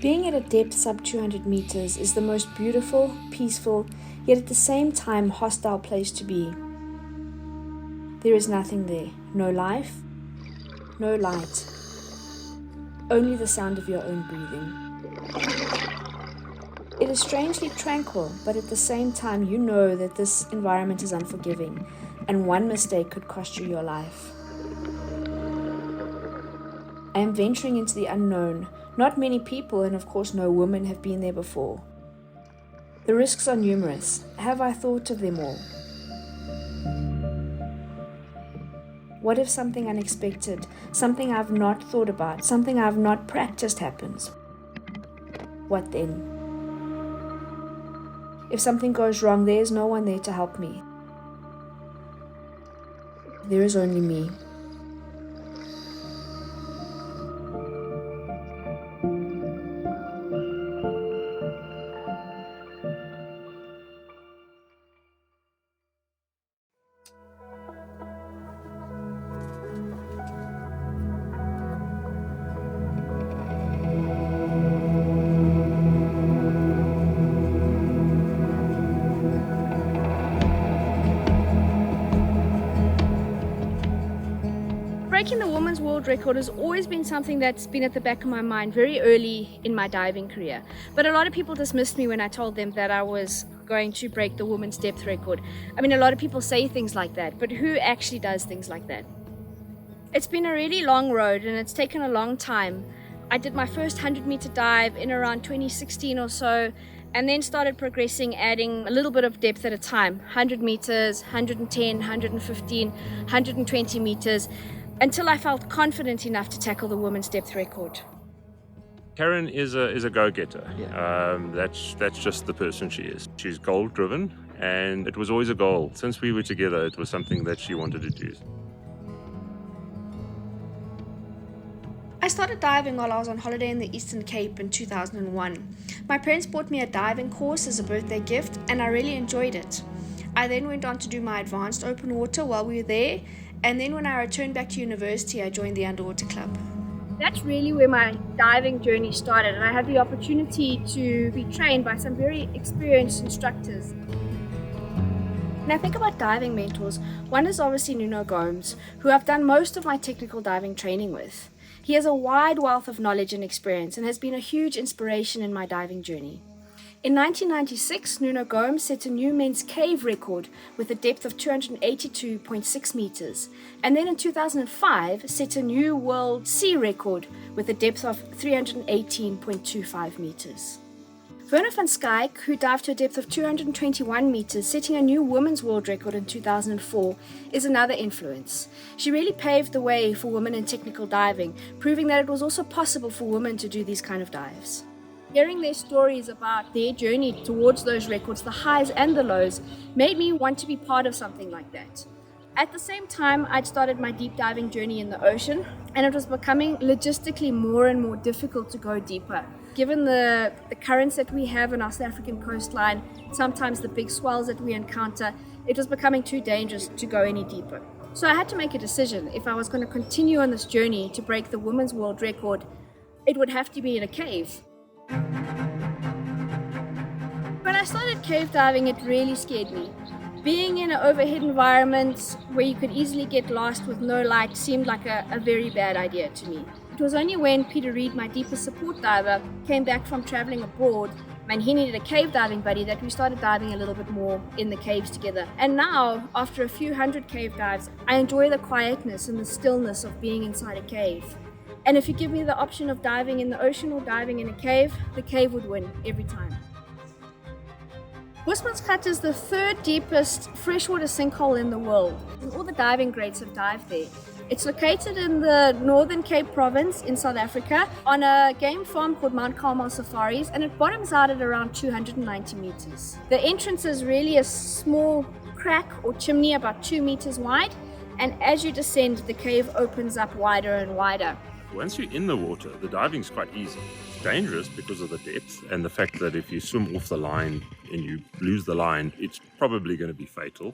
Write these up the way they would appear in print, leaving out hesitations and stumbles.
Being at a depth sub 200 meters is the most beautiful, peaceful, yet at the same time hostile place to be. There is nothing there, no life, no light, only the sound of your own breathing. It is strangely tranquil, but at the same time you know that this environment is unforgiving, and one mistake could cost you your life. I am venturing into the unknown. Not many people, and of course no women, have been there before. The risks are numerous. Have I thought of them all? What if something unexpected, something I've not thought about, something I've not practiced happens? What then? If something goes wrong, there is no one there to help me. There is only me. Breaking the women's world record has always been something that's been at the back of my mind very early in my diving career. But a lot of people dismissed me when I told them that I was going to break the women's depth record. I mean, a lot of people say things like that, but who actually does things like that? It's been a really long road and it's taken a long time. I did my first 100-meter dive in around 2016 or so, and then started progressing, adding a little bit of depth at a time. 100 meters, 110, 115, 120 meters, until I felt confident enough to tackle the women's depth record. Karen is a go-getter. That's just the person she is. She's goal-driven, and it was always a goal. Since we were together, it was something that she wanted to do. I started diving while I was on holiday in the Eastern Cape in 2001. My parents bought me a diving course as a birthday gift, and I really enjoyed it. I then went on to do my advanced open water while we were there, and then when I returned back to university, I joined the underwater club. That's really where my diving journey started, and I had the opportunity to be trained by some very experienced instructors. When I think about diving mentors, one is obviously Nuno Gomes, who I've done most of my technical diving training with. He has a wide wealth of knowledge and experience and has been a huge inspiration in my diving journey. In 1996, Nuno Gomes set a new men's cave record with a depth of 282.6 meters, and then in 2005 set a new world sea record with a depth of 318.25 meters. Werner van Schaik, who dived to a depth of 221 meters, setting a new women's world record in 2004, is another influence. She really paved the way for women in technical diving, proving that it was also possible for women to do these kind of dives. Hearing their stories about their journey towards those records, the highs and the lows, made me want to be part of something like that. At the same time, I'd started my deep diving journey in the ocean, and it was becoming logistically more and more difficult to go deeper. Given the currents that we have on our South African coastline, sometimes the big swells that we encounter, it was becoming too dangerous to go any deeper. So I had to make a decision. If I was going to continue on this journey to break the women's world record, it would have to be in a cave. When I started cave diving, it really scared me. Being in an overhead environment where you could easily get lost with no light seemed like a very bad idea to me. It was only when Peter Reed, my deepest support diver, came back from traveling abroad and he needed a cave diving buddy that we started diving a little bit more in the caves together. And now, after a few hundred cave dives, I enjoy the quietness and the stillness of being inside a cave. And if you give me the option of diving in the ocean or diving in a cave, the cave would win every time. Boesmansgat is the third deepest freshwater sinkhole in the world, and all the diving greats have dived there. It's located in the Northern Cape province in South Africa on a game farm called Mount Carmel Safaris, and it bottoms out at around 290 meters. The entrance is really a small crack or chimney about 2 meters wide, and as you descend, the cave opens up wider and wider. Once you're in the water, the diving's quite easy. It's dangerous because of the depth and the fact that if you swim off the line and you lose the line, it's probably going to be fatal.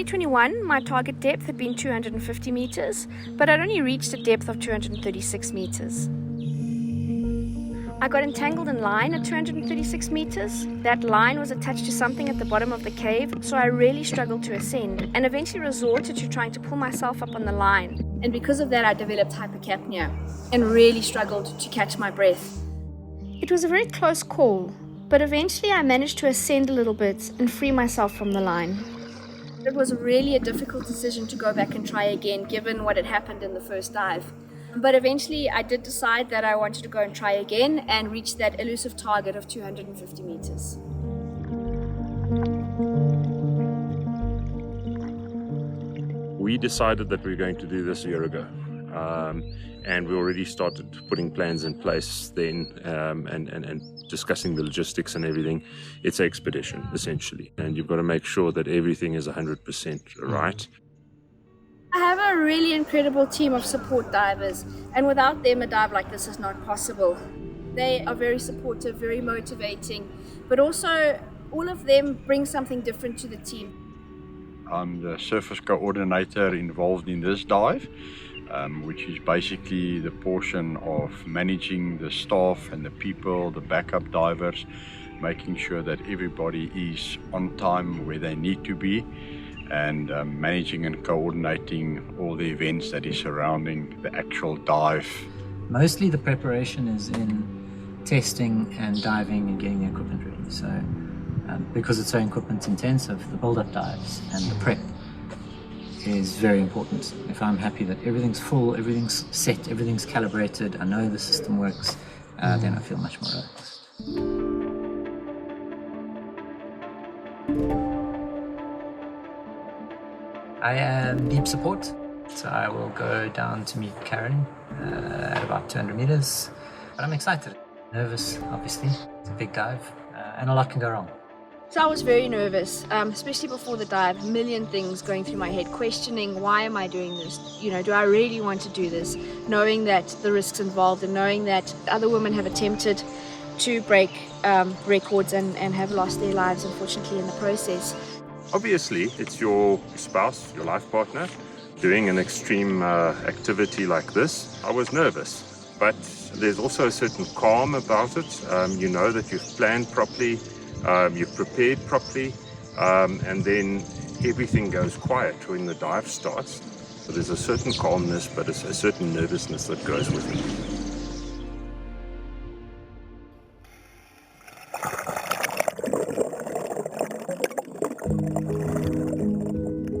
2021, my target depth had been 250 meters, but I'd only reached a depth of 236 meters. I got entangled in line at 236 meters. That line was attached to something at the bottom of the cave, so I really struggled to ascend and eventually resorted to trying to pull myself up on the line. And because of that, I developed hypercapnia and really struggled to catch my breath. It was a very close call, but eventually I managed to ascend a little bit and free myself from the line. It was really a difficult decision to go back and try again, given what had happened in the first dive. But eventually I did decide that I wanted to go and try again and reach that elusive target of 250 meters. We decided that we were going to do this a year ago. And we already started putting plans in place then and discussing the logistics and everything. It's an expedition, essentially. And you've got to make sure that everything is 100% right. I have a really incredible team of support divers, and without them a dive like this is not possible. They are very supportive, very motivating, but also all of them bring something different to the team. I'm the surface coordinator involved in this dive, which is basically the portion of managing the staff and the people, the backup divers, making sure that everybody is on time where they need to be, and managing and coordinating all the events that is surrounding the actual dive. Mostly the preparation is in testing and diving and getting the equipment ready. So because it's so equipment intensive, the build-up dives and the prep is very important. If I'm happy that everything's full, everything's set, everything's calibrated, I know the system works, then I feel much more relaxed. I am deep support, so I will go down to meet Karen at about 200 meters. But I'm excited. Nervous, obviously. It's a big dive, and a lot can go wrong. So I was very nervous, especially before the dive. A million things going through my head, questioning why am I doing this? You know, do I really want to do this? Knowing that the risks involved and knowing that other women have attempted to break records and have lost their lives, unfortunately, in the process. Obviously, it's your spouse, your life partner, doing an extreme activity like this. I was nervous, but there's also a certain calm about it. You know that you've planned properly, you've prepared properly, and then everything goes quiet when the dive starts. So there's a certain calmness, but it's a certain nervousness that goes with it.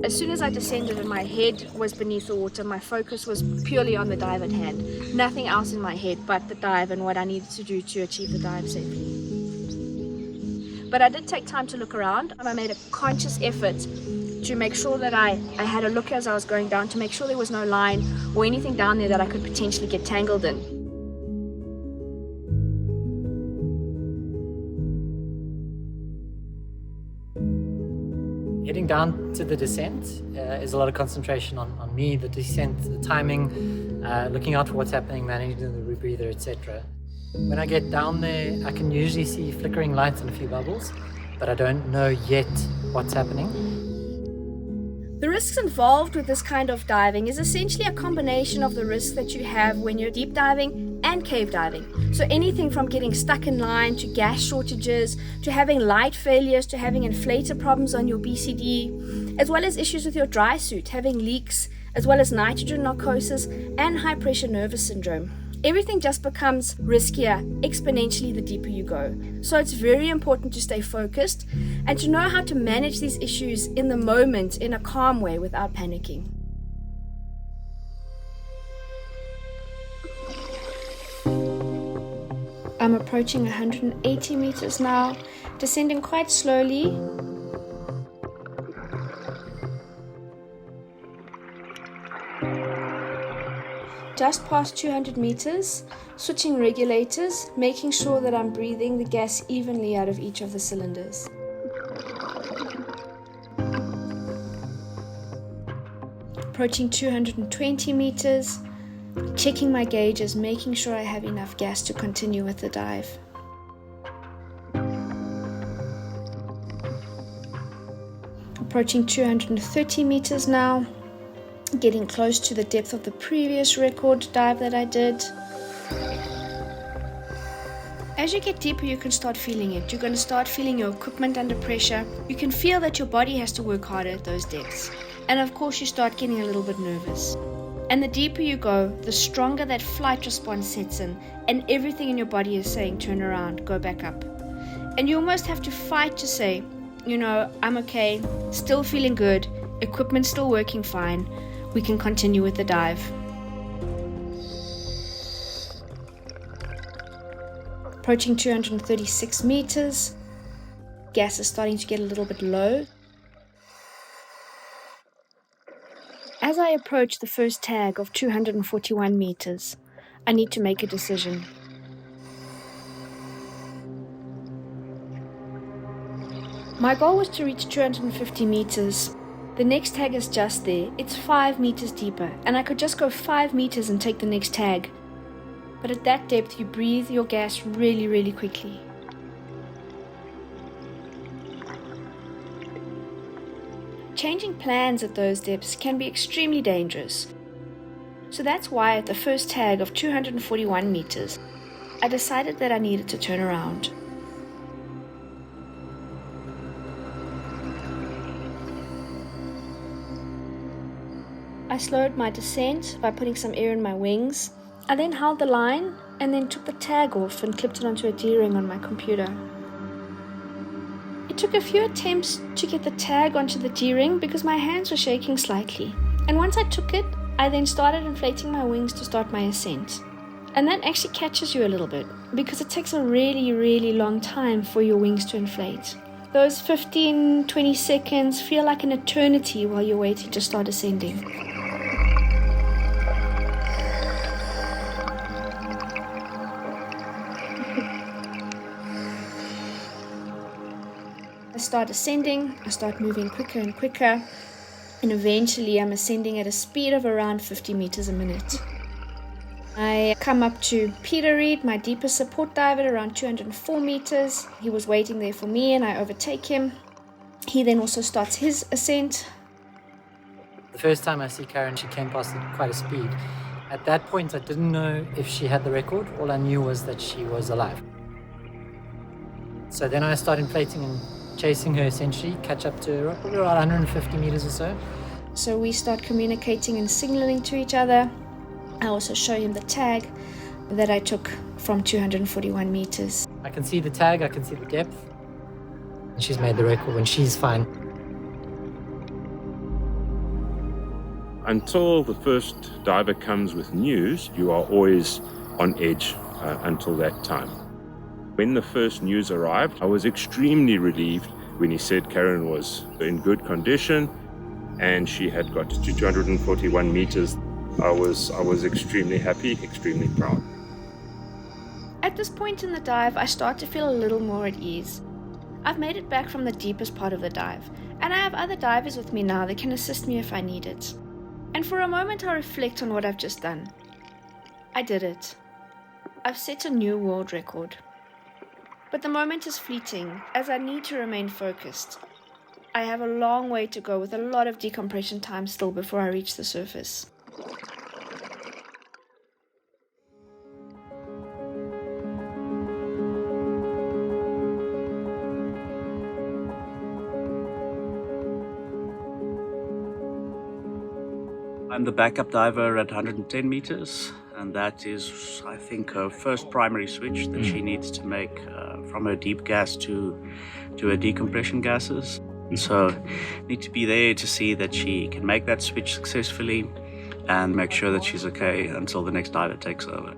As soon as I descended and my head was beneath the water, my focus was purely on the dive at hand. Nothing else in my head but the dive and what I needed to do to achieve the dive safely. But I did take time to look around, and I made a conscious effort to make sure that I had a look as I was going down, to make sure there was no line or anything down there that I could potentially get tangled in. Heading down to the descent is a lot of concentration on me, the descent, the timing, looking out for what's happening, managing the rebreather, etc. When I get down there, I can usually see flickering lights and a few bubbles, but I don't know yet what's happening. The risks involved with this kind of diving is essentially a combination of the risks that you have when you're deep diving and cave diving. So anything from getting stuck in line to gas shortages, to having light failures, to having inflator problems on your BCD, as well as issues with your dry suit, having leaks, as well as nitrogen narcosis and high pressure nervous syndrome. Everything just becomes riskier exponentially the deeper you go. So it's very important to stay focused and to know how to manage these issues in the moment in a calm way without panicking. I'm approaching 180 meters now, descending quite slowly. Just past 200 meters, switching regulators, making sure that I'm breathing the gas evenly out of each of the cylinders. Approaching 220 meters, checking my gauges, making sure I have enough gas to continue with the dive. Approaching 230 meters now, getting close to the depth of the previous record dive that I did. As you get deeper, you can start feeling it. You're going to start feeling your equipment under pressure. You can feel that your body has to work harder at those depths. And of course, you start getting a little bit nervous. And the deeper you go, the stronger that flight response sets in, and everything in your body is saying, turn around, go back up. And you almost have to fight to say, I'm okay, still feeling good, equipment still working fine, we can continue with the dive. Approaching 236 meters, gas is starting to get a little bit low. As I approach the first tag of 241 meters, I need to make a decision. My goal was to reach 250 meters. The next tag is just there. It's 5 meters deeper, and I could just go 5 meters and take the next tag. But at that depth, you breathe your gas really, really quickly. Changing plans at those depths can be extremely dangerous. So that's why at the first tag of 241 meters, I decided that I needed to turn around. I slowed my descent by putting some air in my wings. I then held the line and then took the tag off and clipped it onto a D-ring on my computer. It took a few attempts to get the tag onto the D-ring because my hands were shaking slightly. And once I took it, I then started inflating my wings to start my ascent. And that actually catches you a little bit because it takes a really, really long time for your wings to inflate. Those 15-20 seconds feel like an eternity while you're waiting to start ascending. I start ascending, I start moving quicker and quicker, and eventually I'm ascending at a speed of around 50 meters a minute. I come up to Peter Reed, my deepest support dive, at around 204 meters. He was waiting there for me and I overtake him. He then also starts his ascent. The first time I see Karen, she came past at quite a speed. At that point, I didn't know if she had the record. All I knew was that she was alive. So then I start inflating and chasing her, essentially, catch up to probably around 150 meters or so. So we start communicating and signaling to each other. I also show him the tag that I took from 241 meters. I can see the tag, I can see the depth. She's made the record and she's fine. Until the first diver comes with news, you are always on edge until that time. When the first news arrived, I was extremely relieved when he said Karen was in good condition and she had got to 241 meters. I was extremely happy, extremely proud. At this point in the dive, I start to feel a little more at ease. I've made it back from the deepest part of the dive, and I have other divers with me now that can assist me if I need it. And for a moment I reflect on what I've just done. I did it. I've set a new world record. But the moment is fleeting, as I need to remain focused. I have a long way to go with a lot of decompression time still before I reach the surface. I'm the backup diver at 110 meters, and that is, I think, her first primary switch that she needs to make from her deep gas to her decompression gases. And so need to be there to see that she can make that switch successfully and make sure that she's okay until the next diver takes over.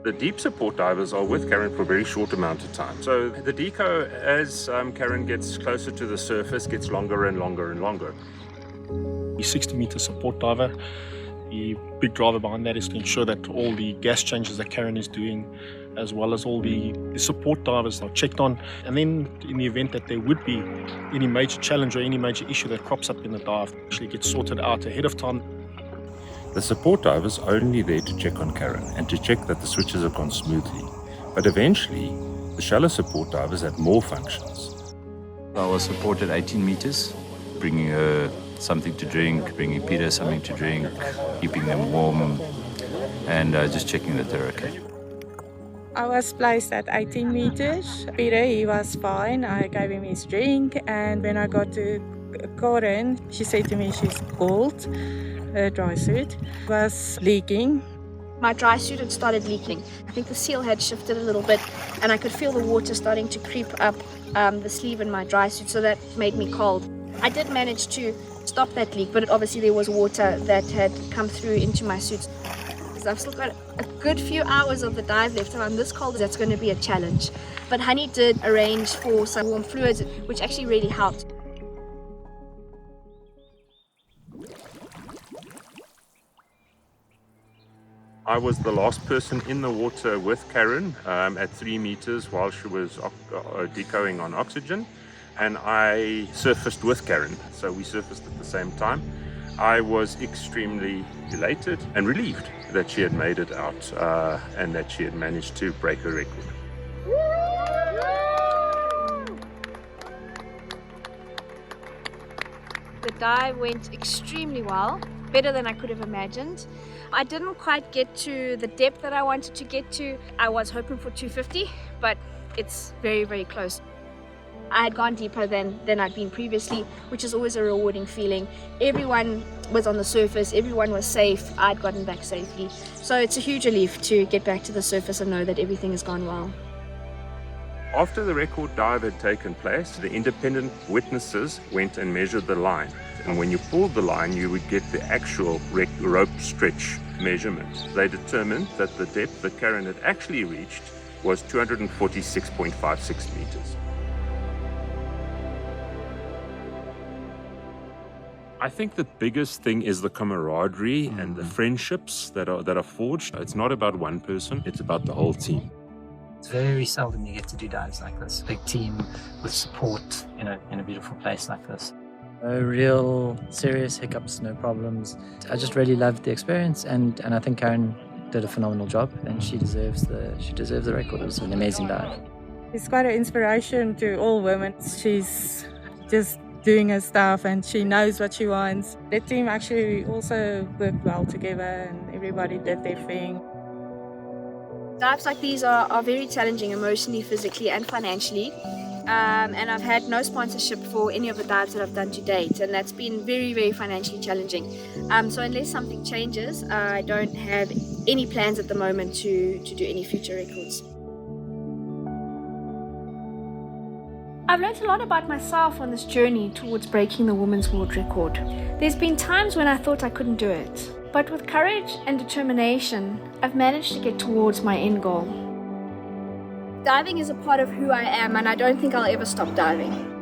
The deep support divers are with Karen for a very short amount of time. So the deco, as Karen gets closer to the surface, gets longer and longer and longer. He's 60-meter support diver. The big driver behind that is to ensure that all the gas changes that Karen is doing, as well as all the support divers, are checked on. And then in the event that there would be any major challenge or any major issue that crops up in the dive, actually gets sorted out ahead of time. The support divers are only there to check on Karen and to check that the switches have gone smoothly. But eventually, the shallow support divers had more functions. I was supported 18 meters bringing her something to drink, bringing Peter something to drink, keeping them warm, and just checking that they're okay. I was placed at 18 meters. Peter, he was fine. I gave him his drink, and when I got to Corin, she said to me she's cold. Her dry suit was leaking. My dry suit had started leaking. I think the seal had shifted a little bit, and I could feel the water starting to creep up the sleeve in my dry suit, so that made me cold. I did manage to stop that leak, but obviously there was water that had come through into my suit. I've still got a good few hours of the dive left, and I'm this cold, that's going to be a challenge. But Honey did arrange for some warm fluids, which actually really helped. I was the last person in the water with Karen at 3 meters while she was decoing on oxygen, and I surfaced with Karen, so we surfaced at the same time. I was extremely elated and relieved that she had made it out and that she had managed to break her record. The dive went extremely well, better than I could have imagined. I didn't quite get to the depth that I wanted to get to. I was hoping for 250, but it's very, very close. I had gone deeper than I'd been previously, which is always a rewarding feeling. Everyone was on the surface, everyone was safe, I'd gotten back safely. So it's a huge relief to get back to the surface and know that everything has gone well. After the record dive had taken place, the independent witnesses went and measured the line. And when you pulled the line, you would get the actual rope stretch measurement. They determined that the depth that Karen had actually reached was 246.56 meters. I think the biggest thing is the camaraderie and the friendships that are forged. It's not about one person, it's about the whole team. It's very seldom you get to do dives like this. Big team with support in a beautiful place like this. No real serious hiccups, no problems. I just really loved the experience, and I think Karen did a phenomenal job, and she deserves the record. It was an amazing dive. It's quite an inspiration to all women. She's just doing her stuff and she knows what she wants. The team actually also worked well together and everybody did their thing. Dives like these are very challenging emotionally, physically and financially. And I've had no sponsorship for any of the dives that I've done to date, and that's been very, very financially challenging. So unless something changes, I don't have any plans at the moment to do any future records. I've learned a lot about myself on this journey towards breaking the women's world record. There's been times when I thought I couldn't do it, but with courage and determination, I've managed to get towards my end goal. Diving is a part of who I am, and I don't think I'll ever stop diving.